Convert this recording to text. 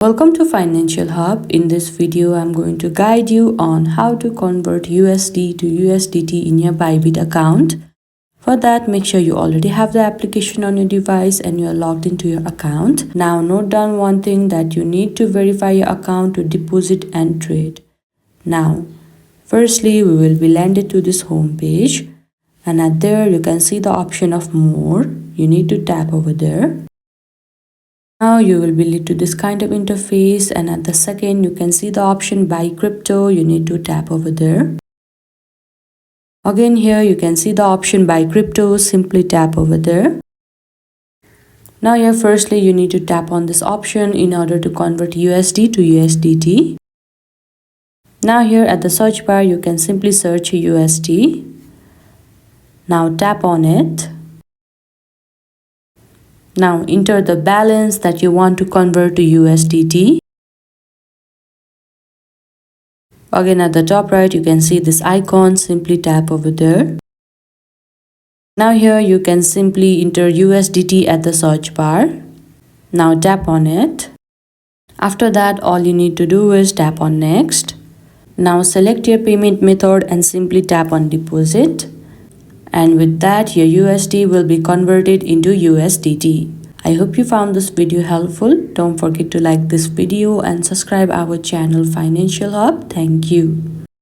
Welcome to Financial Hub. In this video, I'm going to guide you on how to convert USD to USDT in your Bybit account. For that, make sure you already have the application on your device and you are logged into your account. Now, note down one thing that you need to verify your account to deposit and trade. Now, firstly, we will be landed to this home page, and at there you can see the option of more. You need to tap over there. Now you will be led to this kind of interface, and at the second you can see the option buy crypto. You need to tap over there. Again, here you can see the option buy crypto. Simply tap over there. Now here firstly you need to tap on this option in order to convert USD to USDT. Now here at the search bar you can simply search USD. Now tap on it. Now enter the balance that you want to convert to USDT. Again, at the top right you can see this icon. Simply tap over there. Now here you can simply enter USDT at the search bar. Now tap on it. After that, all you need to do is tap on next. Now select your payment method and simply tap on deposit. And with that, your USD will be converted into USDT. I hope you found this video helpful. Don't forget to like this video and subscribe our channel Financial Hub. Thank you.